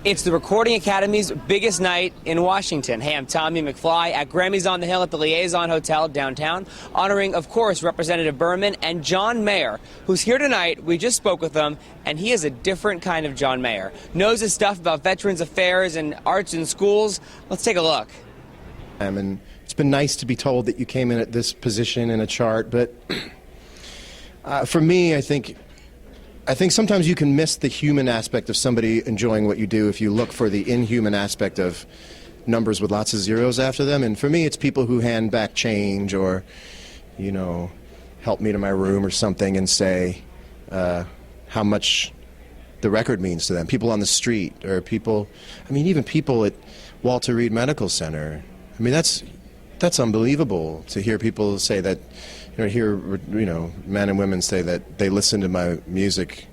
It's the Recording Academy's biggest night in Washington. Hey, I'm Tommy McFly at Grammys on the Hill at the Liaison Hotel downtown, honoring, of course, Representative Berman and John Mayer, who's here tonight. We just spoke with him, and he is a different kind of John Mayer. Knows his stuff about Veterans Affairs and arts in schools. Let's take a look. And it's been nice to be told that you came in at this position in a chart, but for me, I think sometimes you can miss the human aspect of somebody enjoying what you do if you look for the inhuman aspect of numbers with lots of zeros after them. And for me, it's people who hand back change or, you know, help me to my room or something and say how much the record means to them. People on the street or people, I mean, even people at Walter Reed Medical Center. I mean, that's unbelievable to hear people say that. Hear men and women say that they listen to my music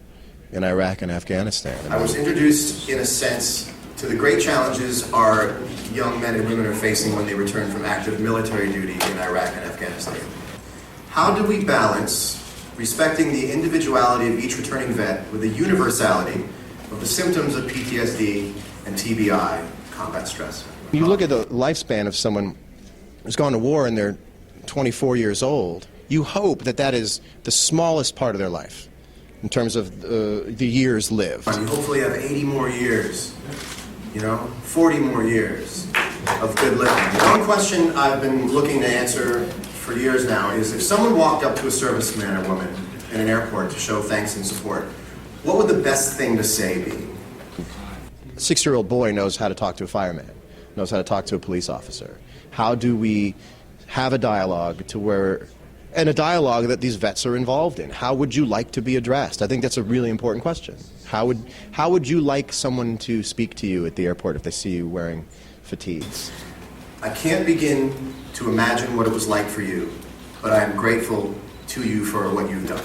in Iraq and Afghanistan. I was introduced, in a sense, to the great challenges our young men and women are facing when they return from active military duty in Iraq and Afghanistan. How do we balance respecting the individuality of each returning vet with the universality of the symptoms of PTSD and TBI, combat stress? You look at the lifespan of someone who's gone to war and they're 24 years old, you hope that that is the smallest part of their life in terms of the years lived. You hopefully have 80 more years, 40 more years of good living. One question I've been looking to answer for years now is, if someone walked up to a serviceman or woman in an airport to show thanks and support, what would the best thing to say be? A 6-year-old boy knows how to talk to a fireman, knows how to talk to a police officer. How do we have a dialogue and a dialogue that these vets are involved in? How would you like to be addressed? I think that's a really important question. How would you like someone to speak to you at the airport if they see you wearing fatigues? I can't begin to imagine what it was like for you, but I am grateful to you for what you've done.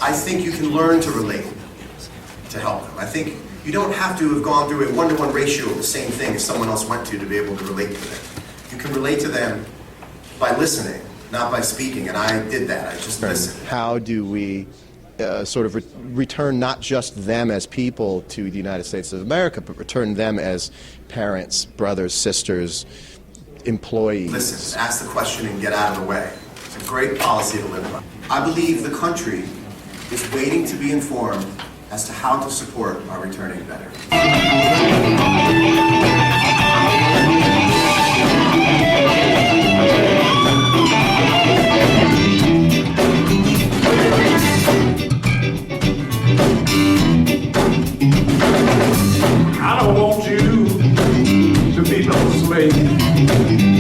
I think you can learn to relate to help them. I think you don't have to have gone through a 1-to-1 ratio of the same thing as someone else went to be able to relate to them. You can relate to them by listening, not by speaking, and I did that. I just listened. How do we sort of return not just them as people to the United States of America, but return them as parents, brothers, sisters, employees? Listen, ask the question and get out of the way. It's a great policy to live by. I believe the country is waiting to be informed as to how to support our returning veterans. I don't want you to be no slave.